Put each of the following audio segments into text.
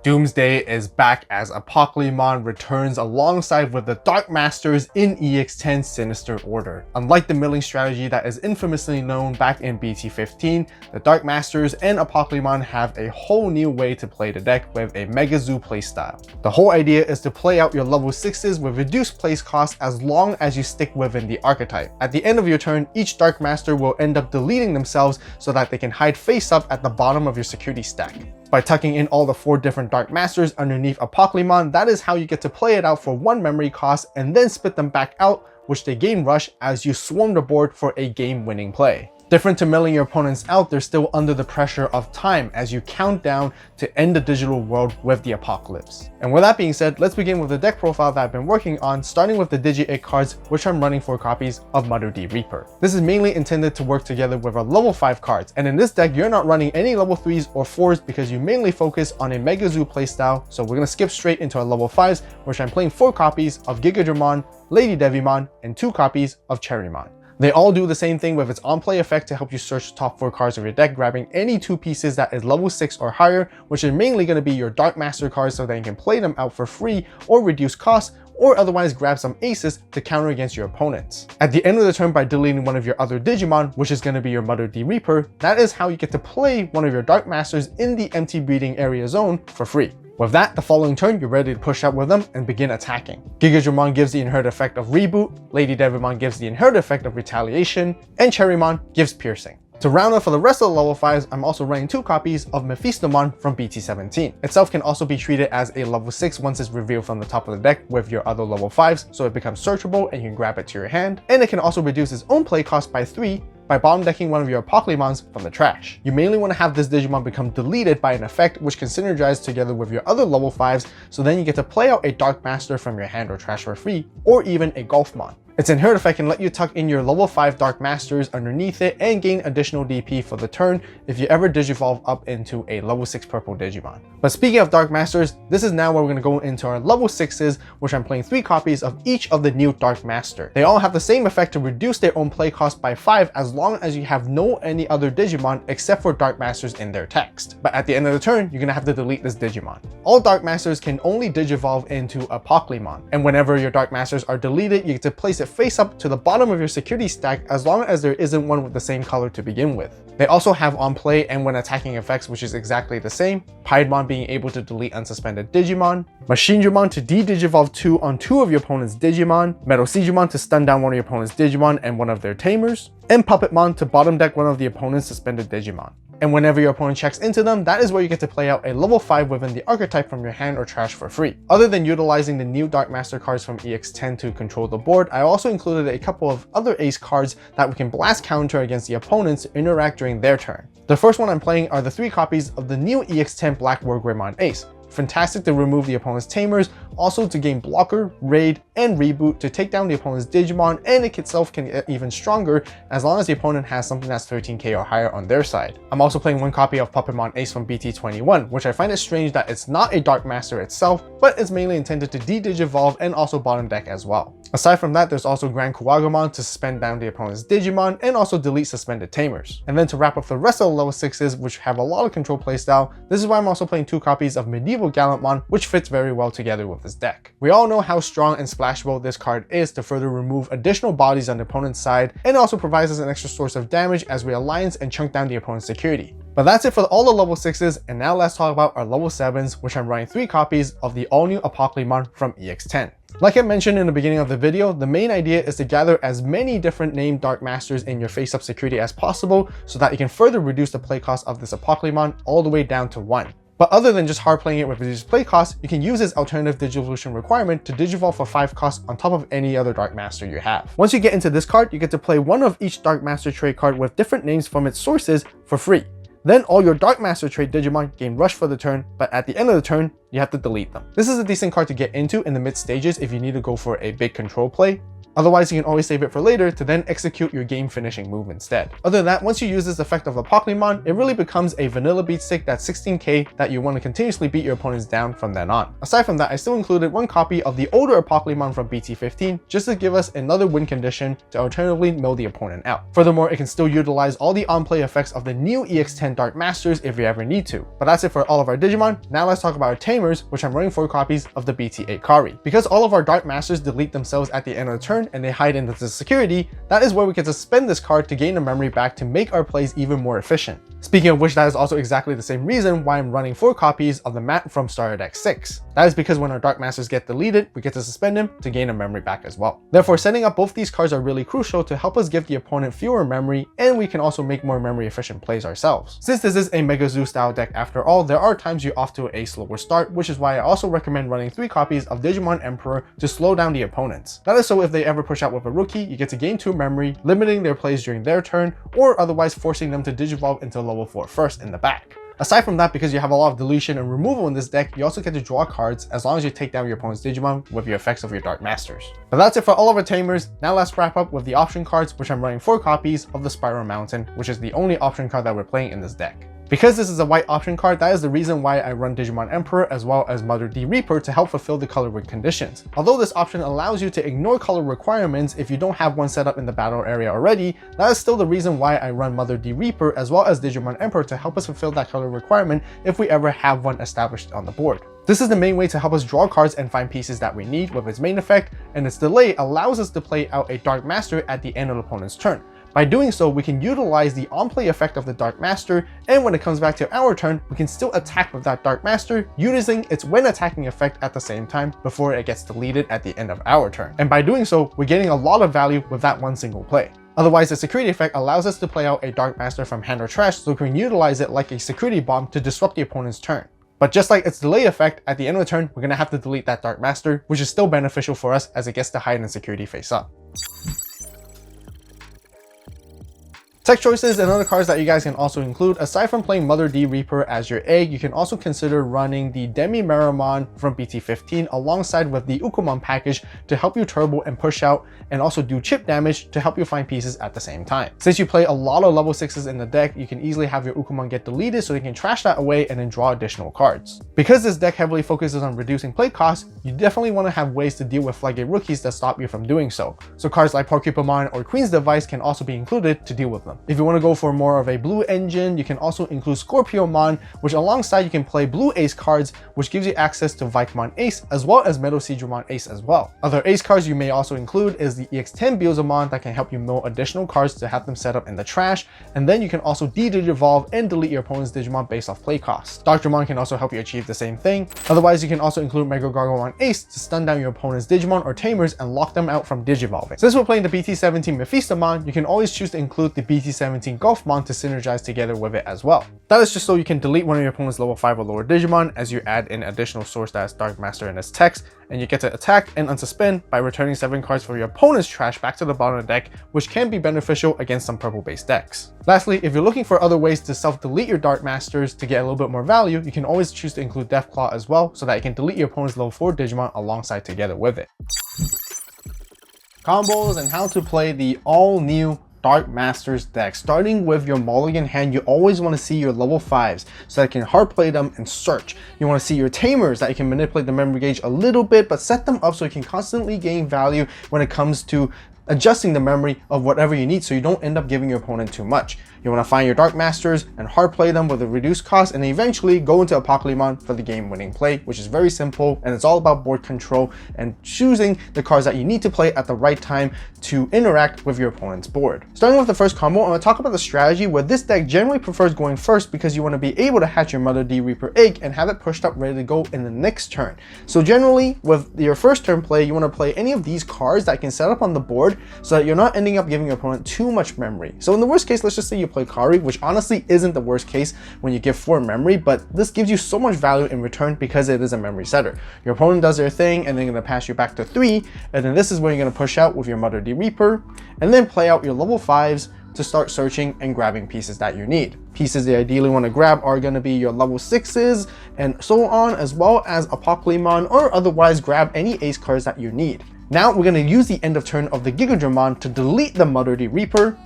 Doomsday is back as Apocalymon returns alongside with the Dark Masters in EX10 Sinister Order. Unlike the milling strategy that is infamously known back in BT15, the Dark Masters and Apocalymon have a whole new way to play the deck with a Mega Zoo playstyle. The whole idea is to play out your level 6s with reduced place costs as long as you stick within the archetype. At the end of your turn, each Dark Master will end up deleting themselves so that they can hide face up at the bottom of your security stack. By tucking in all the 4 different Dark Masters underneath Apocalymon, that is how you get to play it out for 1 memory cost and then spit them back out, which they gain rush as you swarm the board for a game-winning play. Different to milling your opponents out, they're still under the pressure of time as you count down to end the digital world with the apocalypse. And with that being said, let's begin with the deck profile that I've been working on, starting with the Digimon Cards, which I'm running 4 copies of Mother D Reaper. This is mainly intended to work together with our level 5 cards, and in this deck you're not running any level 3s or 4s because you mainly focus on a Mega Zoo playstyle, so we're going to skip straight into our level 5s, which I'm playing 4 copies of Gigadramon, Lady Devimon, and 2 copies of Cherrymon. They all do the same thing with its on-play effect to help you search the top 4 cards of your deck, grabbing any 2 pieces that is level 6 or higher, which is mainly going to be your Dark Master cards so that you can play them out for free or reduce costs, or otherwise grab some aces to counter against your opponents. At the end of the turn, by deleting one of your other Digimon, which is going to be your Mother D Reaper, that is how you get to play one of your Dark Masters in the empty breeding area zone for free. With that, the following turn, you're ready to push out with them and begin attacking. Gigadramon gives the inherent effect of Reboot, Lady Devimon gives the inherent effect of Retaliation, and Cherrymon gives Piercing. To round up for the rest of the level 5s, I'm also running 2 copies of Mephistomon from BT17. Itself can also be treated as a level 6 once it's revealed from the top of the deck with your other level 5s, so it becomes searchable and you can grab it to your hand. And it can also reduce its own play cost by 3 by bottom decking one of your Apocalymons from the trash. You mainly want to have this Digimon become deleted by an effect which can synergize together with your other level 5s, so then you get to play out a Dark Master from your hand or trash for free, or even a Golfmon. Its inherent effect can let you tuck in your level 5 Dark Masters underneath it and gain additional DP for the turn if you ever Digivolve up into a level 6 purple Digimon. But speaking of Dark Masters, this is now where we're going to go into our level 6s, which I'm playing 3 copies of each of the new Dark Master. They all have the same effect to reduce their own play cost by 5 as long as you have no any other Digimon except for Dark Masters in their text. But at the end of the turn, you're going to have to delete this Digimon. All Dark Masters can only Digivolve into Apocalymon, and whenever your Dark Masters are deleted, you get to place it face up to the bottom of your security stack as long as there isn't one with the same color to begin with. They also have on play and when attacking effects, which is exactly the same. Piedmon being able to delete unsuspended Digimon, Machinedramon to de-Digivolve 2 on 2 of your opponent's Digimon, Metalsiegramon to stun down one of your opponent's Digimon and one of their Tamers, and Puppetmon to bottom deck one of the opponent's suspended Digimon. And whenever your opponent checks into them, that is where you get to play out a level 5 within the archetype from your hand or trash for free. Other than utilizing the new Dark Master cards from EX10 to control the board, I also included a couple of other ace cards that we can blast counter against the opponents to interact during their turn. The first one I'm playing are the 3 copies of the new EX10 Black Wargreymon Ace. Fantastic to remove the opponent's Tamers, also to gain Blocker, Raid, and Reboot to take down the opponent's Digimon, and it itself can get even stronger as long as the opponent has something that's 13k or higher on their side. I'm also playing 1 copy of Puppetmon Ace from BT21, which I find it strange that it's not a Dark Master itself, but it's mainly intended to de-Digivolve and also bottom deck as well. Aside from that, there's also Grand Kuwagamon to suspend down the opponent's Digimon and also delete suspended Tamers. And then to wrap up the rest of the level 6s, which have a lot of control playstyle, this is why I'm also playing 2 copies of Medieval Gallantmon, which fits very well together with this deck. We all know how strong and splashable this card is to further remove additional bodies on the opponent's side, and also provides us an extra source of damage as we alliance and chunk down the opponent's security. But that's it for all the level 6s, and now let's talk about our level 7s, which I'm running 3 copies of the all-new Apocalymon from EX10. Like I mentioned in the beginning of the video, the main idea is to gather as many different named Dark Masters in your face-up security as possible so that you can further reduce the play cost of this Apocalymon all the way down to 1. But other than just hard playing it with reduced play cost, you can use this alternative Digivolution requirement to Digivolve for 5 costs on top of any other Dark Master you have. Once you get into this card, you get to play one of each Dark Master trade card with different names from its sources for free. Then all your Dark Master trade Digimon gain rush for the turn, but at the end of the turn, you have to delete them. This is a decent card to get into in the mid stages if you need to go for a big control play. Otherwise, you can always save it for later to then execute your game finishing move instead. Other than that, once you use this effect of Apocalymon, it really becomes a vanilla beat stick that's 16k that you want to continuously beat your opponents down from then on. Aside from that, I still included one copy of the older Apocalymon from BT15 just to give us another win condition to alternatively mill the opponent out. Furthermore, it can still utilize all the on-play effects of the new EX10 Dark Masters if you ever need to. But that's it for all of our Digimon. Now let's talk about our Tamers, which I'm running 4 copies of the BT8 Kari. Because all of our Dark Masters delete themselves at the end of the turn and they hide into the security, that is where we get to spend this card to gain the memory back to make our plays even more efficient. Speaking of which, that is also exactly the same reason why I'm running 4 copies of the mat from Starter Deck 6. That is because when our Dark Masters get deleted, we get to suspend him to gain a memory back as well. Therefore, setting up both these cards are really crucial to help us give the opponent fewer memory, and we can also make more memory efficient plays ourselves. Since this is a Mega Zoo style deck after all, there are times you're off to a slower start, which is why I also recommend running 3 copies of Digimon Emperor to slow down the opponents. That is so if they ever push out with a rookie, you get to gain 2 memory, limiting their plays during their turn, or otherwise forcing them to Digivolve into level 4 first in the back. Aside from that, because you have a lot of deletion and removal in this deck, you also get to draw cards as long as you take down your opponent's Digimon with your effects of your Dark Masters. But that's it for all of our Tamers. Now let's wrap up with the option cards, which I'm running 4 copies of the Spiral Mountain, which is the only option card that we're playing in this deck. Because this is a white option card, that is the reason why I run Digimon Emperor as well as Mother D Reaper to help fulfill the color word conditions. Although this option allows you to ignore color requirements if you don't have one set up in the battle area already, that is still the reason why I run Mother D Reaper as well as Digimon Emperor to help us fulfill that color requirement if we ever have one established on the board. This is the main way to help us draw cards and find pieces that we need with its main effect, and its delay allows us to play out a Dark Master at the end of the opponent's turn. By doing so, we can utilize the on-play effect of the Dark Master, and when it comes back to our turn, we can still attack with that Dark Master using its when attacking effect at the same time before it gets deleted at the end of our turn. And by doing so, we're getting a lot of value with that one single play. Otherwise, the security effect allows us to play out a Dark Master from hand or trash, so we can utilize it like a security bomb to disrupt the opponent's turn. But just like its delay effect, at the end of the turn, we're going to have to delete that Dark Master, which is still beneficial for us as it gets to hide in security face up. Tech choices and other cards that you guys can also include, aside from playing Mother D Reaper as your egg, you can also consider running the Demi-Meramon from BT15 alongside with the Ukomon package to help you turbo and push out, and also do chip damage to help you find pieces at the same time. Since you play a lot of level 6s in the deck, you can easily have your Ukomon get deleted so you can trash that away and then draw additional cards. Because this deck heavily focuses on reducing play costs, you definitely want to have ways to deal with Floodgate rookies that stop you from doing so. So cards like Porcupamon or Queen's Device can also be included to deal with them. If you want to go for more of a blue engine, you can also include Scorpiomon, which alongside you can play blue ace cards, which gives you access to Vicomon Ace as well as Metal Seedramon Ace as well. Other ace cards you may also include is the EX10 Beelzemon that can help you mill additional cards to have them set up in the trash, and then you can also de-digivolve and delete your opponent's Digimon based off play costs. Doctormon can also help you achieve the same thing. Otherwise, you can also include Mega Gargomon Ace to stun down your opponent's Digimon or Tamers and lock them out from digivolving. Since we're playing the BT17 Mephistomon, you can always choose to include the BT17 Golfmon to synergize together with it as well. That is just so you can delete one of your opponent's level 5 or lower Digimon as you add in additional source that is Dark Master in its text, and you get to attack and unsuspend by returning 7 cards for your opponent's trash back to the bottom of the deck, which can be beneficial against some purple based decks. Lastly, if you're looking for other ways to self-delete your Dark Masters to get a little bit more value, you can always choose to include Deathclaw as well, so that you can delete your opponent's level 4 Digimon alongside together with it. Combos and how to play the all-new Dark Masters deck. Starting with your mulligan hand, you always want to see your level 5s so that you can hard play them and search. You want to see your Tamers that you can manipulate the memory gauge a little bit, but set them up so you can constantly gain value when it comes to adjusting the memory of whatever you need so you don't end up giving your opponent too much. You want to find your Dark Masters and hard play them with a reduced cost, and eventually go into Apocalymon for the game winning play, which is very simple, and it's all about board control and choosing the cards that you need to play at the right time to interact with your opponent's board. Starting with the first combo, I'm going to talk about the strategy where this deck generally prefers going first because you want to be able to hatch your Mother D Reaper egg and have it pushed up ready to go in the next turn. So generally with your first turn play, you want to play any of these cards that can set up on the board so that you're not ending up giving your opponent too much memory. So in the worst case, let's just say you play Kari, which honestly isn't the worst case when you give 4 memory, but this gives you so much value in return because it is a memory setter. Your opponent does their thing and they're going to pass you back to 3, and then this is where you're going to push out with your Mother D Reaper and then play out your level 5s to start searching and grabbing pieces that you need. Pieces you ideally want to grab are going to be your level 6s and so on, as well as Apocalymon, or otherwise grab any ace cards that you need. Now we're going to use the end of turn of the Gigadramon to delete the Mother the Reaper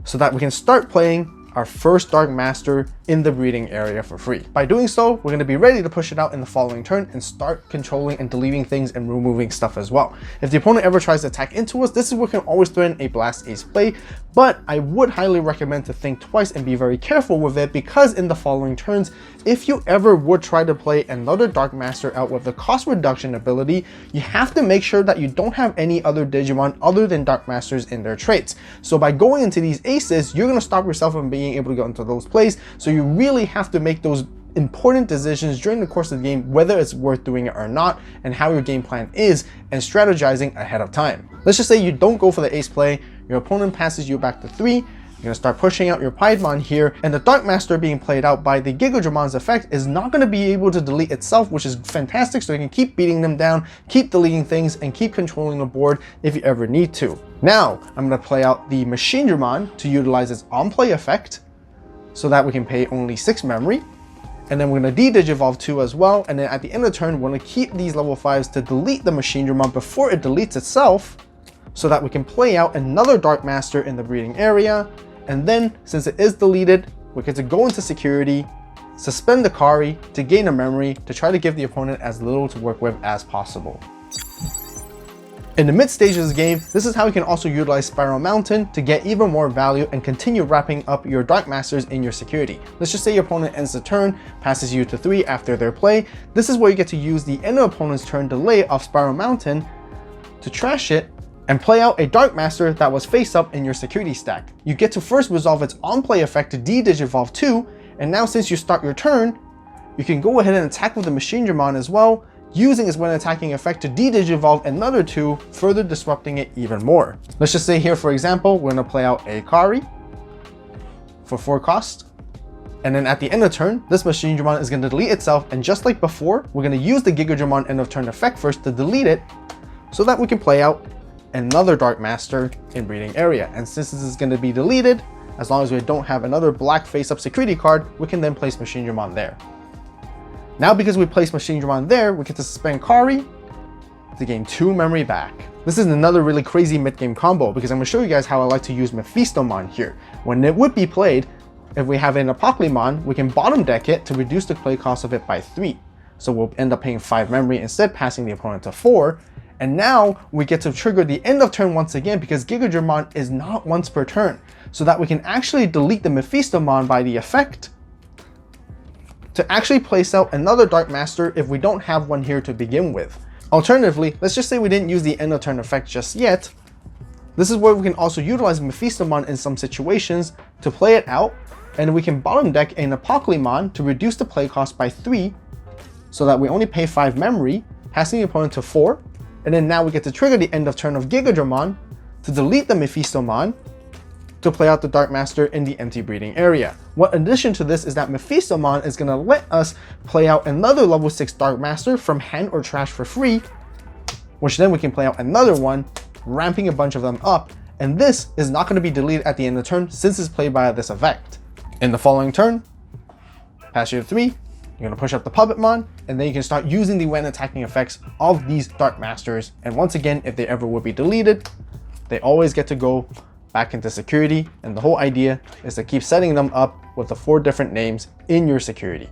so that we can start playing our first Dark Master in the breeding area for free. By doing so, we're going to be ready to push it out in the following turn and start controlling and deleting things and removing stuff as well. If the opponent ever tries to attack into us, this is where we can always throw in a Blast Ace play, but I would highly recommend to think twice and be very careful with it, because in the following turns, if you ever would try to play another Dark Master out with the cost reduction ability, you have to make sure that you don't have any other Digimon other than Dark Masters in their traits. So by going into these aces, you're going to stop yourself from being able to go into those plays, so you really have to make those important decisions during the course of the game, whether it's worth doing it or not, and how your game plan is, and strategizing ahead of time. Let's just say you don't go for the ace play, your opponent passes you back to 3, you're going to start pushing out your Piedmon here, and the Dark Master being played out by the Gigadramon's effect is not going to be able to delete itself, which is fantastic, so you can keep beating them down, keep deleting things, and keep controlling the board if you ever need to. Now, I'm going to play out the Machine Dramon to utilize its on-play effect, so that we can pay only 6 memory. And then we're going to de-digivolve 2 as well, and then at the end of the turn, we're going to keep these level 5s to delete the Machine Dramon before it deletes itself, so that we can play out another Dark Master in the breeding area. And then, since it is deleted, we get to go into security, suspend the Kari to gain a memory to try to give the opponent as little to work with as possible. In the mid stage of this game, this is how you can also utilize Spiral Mountain to get even more value and continue wrapping up your Dark Masters in your security. Let's just say your opponent ends the turn, passes you to 3 after their play. This is where you get to use the end of opponent's turn delay of Spiral Mountain to trash it and play out a Dark Master that was face up in your security stack. You get to first resolve its on-play effect to de-digivolve 2, and now since you start your turn, you can go ahead and attack with the Machine Dramon as well, using its when attacking effect to de-digivolve another 2, further disrupting it even more. Let's just say here, for example, we're going to play out a Kari for 4 cost. And then at the end of turn, this Machine Dramon is going to delete itself, and just like before, we're going to use the Gigadramon end of turn effect first to delete it, so that we can play out another Dark Master in breeding area. And since this is going to be deleted, as long as we don't have another black face-up security card, we can then place Machine Dramon there. Now, because we placed Machine Dramon there, we get to suspend Kari to gain 2 memory back. This is another really crazy mid-game combo, because I'm going to show you guys how I like to use Mephistomon here. When it would be played, if we have an Apocalymon, we can bottom deck it to reduce the play cost of it by 3. So we'll end up paying 5 memory, instead passing the opponent to 4. And now we get to trigger the end of turn once again, because Gigadramon is not once per turn, so that we can actually delete the Mephistomon by the effect to actually place out another Dark Master if we don't have one here to begin with. Alternatively, let's just say we didn't use the end of turn effect just yet. This is where we can also utilize Mephistomon in some situations to play it out, and we can bottom deck an Apocalymon to reduce the play cost by 3, so that we only pay 5 memory, passing the opponent to 4, and then now we get to trigger the end of turn of Gigadramon to delete the Mephistomon to play out the Dark Master in the empty breeding area. What addition to this is that Mephistomon is going to let us play out another level 6 Dark Master from hand or trash for free, which then we can play out another one, ramping a bunch of them up, and this is not going to be deleted at the end of the turn since it's played by this effect. In the following turn, pass you to 3, you're going to push up the Puppetmon, and then you can start using the when attacking effects of these Dark Masters, and once again, if they ever would be deleted, they always get to go back into security, and the whole idea is to keep setting them up with the 4 different names in your security.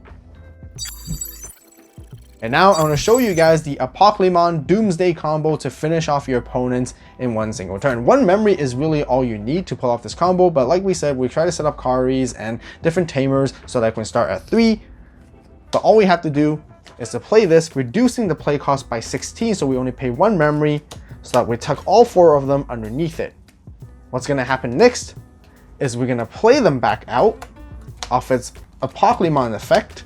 And now I want to show you guys the Apocalymon Doomsday combo to finish off your opponents in one single turn. 1 memory is really all you need to pull off this combo, but like we said, we try to set up Karis and different Tamers so that we can start at 3, but all we have to do is to play this, reducing the play cost by 16, so we only pay 1 memory, so that we tuck all 4 of them underneath it. What's going to happen next is we're going to play them back out off its Apocalymon effect,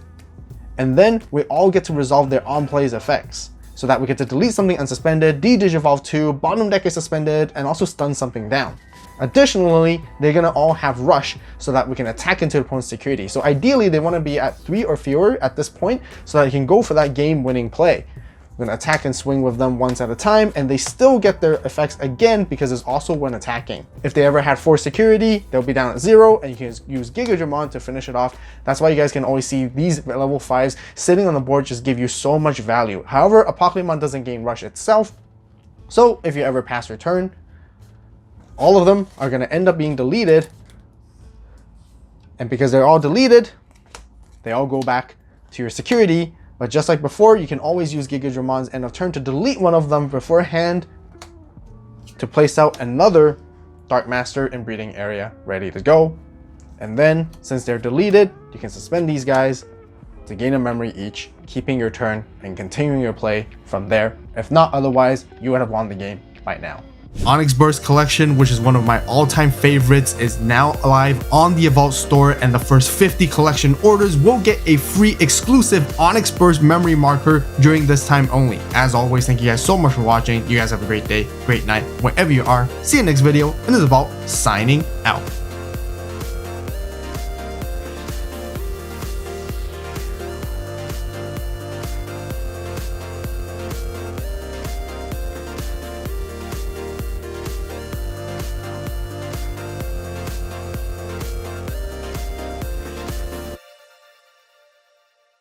and then we all get to resolve their on-plays effects, so that we get to delete something unsuspended, de-digivolve 2, bottom deck is suspended, and also stun something down. Additionally, they're going to all have rush so that we can attack into the opponent's security. So ideally, they want to be at 3 or fewer at this point so that you can go for that game-winning play. We're going to attack and swing with them once at a time, and they still get their effects again because it's also when attacking. If they ever had 4 security, they'll be down at 0, and you can use Gigadramon to finish it off. That's why you guys can always see these level 5s sitting on the board just give you so much value. However, Apocalymon doesn't gain rush itself, So if you ever pass your turn, all of them are going to end up being deleted. And because they're all deleted, they all go back to your security. But just like before, you can always use Gigadramon's end of turn to delete one of them beforehand to place out another Dark Master in breeding area ready to go. And then, since they're deleted, you can suspend these guys to gain a memory each, keeping your turn and continuing your play from there. If not otherwise, you would have won the game by now. Onyx Burst collection, which is one of my all-time favorites, is now live on the AVAULT store, and the first 50 collection orders will get a free exclusive Onyx Burst memory marker during this time only. As always, thank you guys so much for watching. You guys have a great day, great night, wherever you are. See you next video, and this is AVAULT signing out.